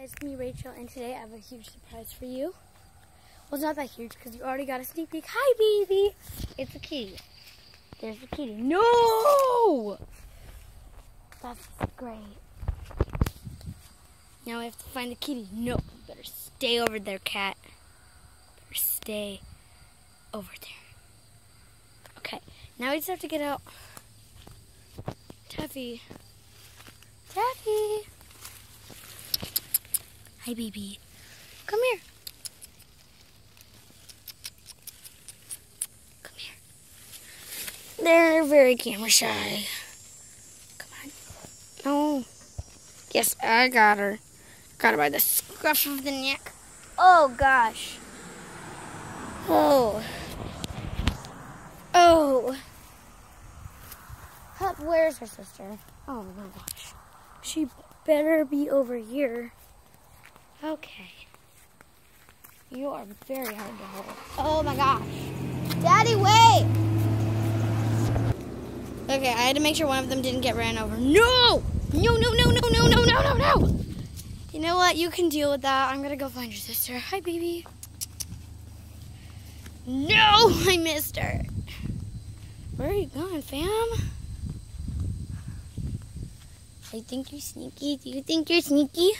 Guys, it's me, Rachel, and today I have a huge surprise for you. Well, it's not that huge because you already got a sneak peek. Hi, baby! It's a kitty. There's the kitty. No! That's great. Now we have to find the kitty. No, you better stay over there, cat. Better stay over there. Okay, now we just have to get out. Taffy. Taffy! Hi, baby. Come here. Come here. They're very camera shy. Come on. Oh. Yes, I got her. Got her by the scruff of the neck. Oh, gosh. Oh. Oh. Hup, where's her sister? Oh, my gosh. She better be over here. Okay. You are very hard to hold. Oh my gosh. Daddy, wait! Okay, I had to make sure one of them didn't get ran over. No! No, no, no, no, no, no, no, no, no! You know what? You can deal with that. I'm gonna go find your sister. Hi, baby. No! I missed her. Where are you going, fam? I think you're sneaky. Do you think you're sneaky?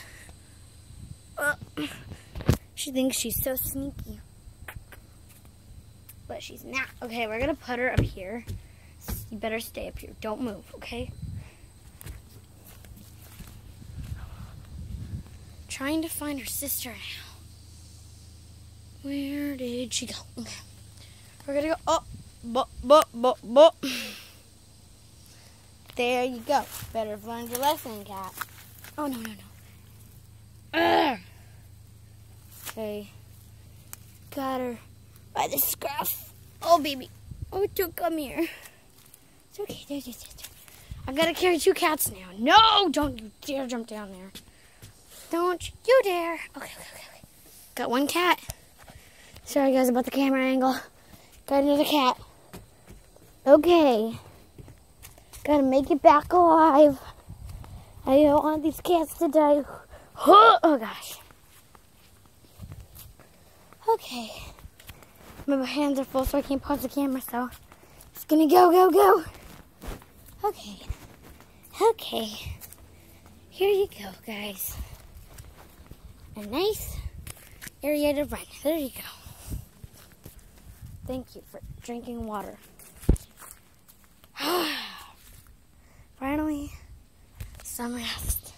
She thinks she's so sneaky. But she's not. Okay, we're going to put her up here. You better stay up here. Don't move, okay? Trying to find her sister now. Where did she go? Okay. We're going to go. Oh, There you go. Better have learned your lesson, cat. Oh, no, no, no. Ugh. Okay. Got her by the scruff. Oh, baby. Oh, come here. It's okay. There's your sister. I've got to carry 2 cats now. No, don't you dare jump down there. Don't you dare. Okay. Got 1 cat. Sorry, guys, about the camera angle. Got another cat. Okay. Gotta make it back alive. I don't want these cats to die. Oh, gosh. Okay. My hands are full, so I can't pause the camera, so it's gonna go. Okay. Here you go, guys. A nice area to run. There you go. Thank you for drinking water. Finally, some rest.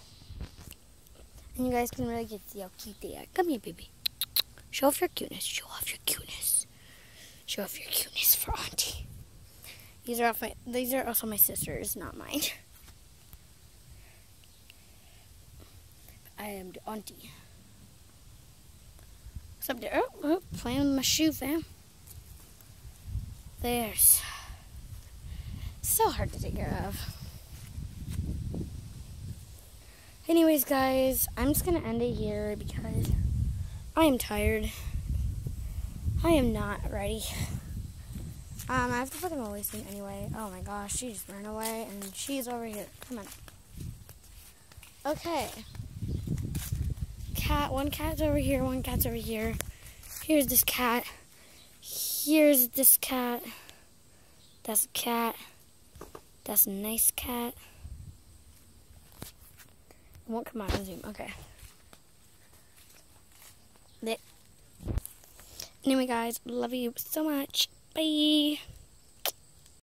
And you guys can really get to see how cute they are. Come here, baby. Show off your cuteness. Show off your cuteness for Auntie. These are also my sisters, not mine. I am the auntie. What's up there? Oh, playing with my shoe, fam. There's so hard to take care of. Anyways, guys, I'm just going to end it here because I am tired. I am not ready. I have to put them away soon anyway. Oh my gosh, she just ran away and she's over here. Come on. Okay. One cat's over here, 1 cat's over here. Here's this cat. Here's this cat. That's a cat. That's a nice cat. It won't come out and zoom. Okay. Anyway, guys, love you so much. Bye.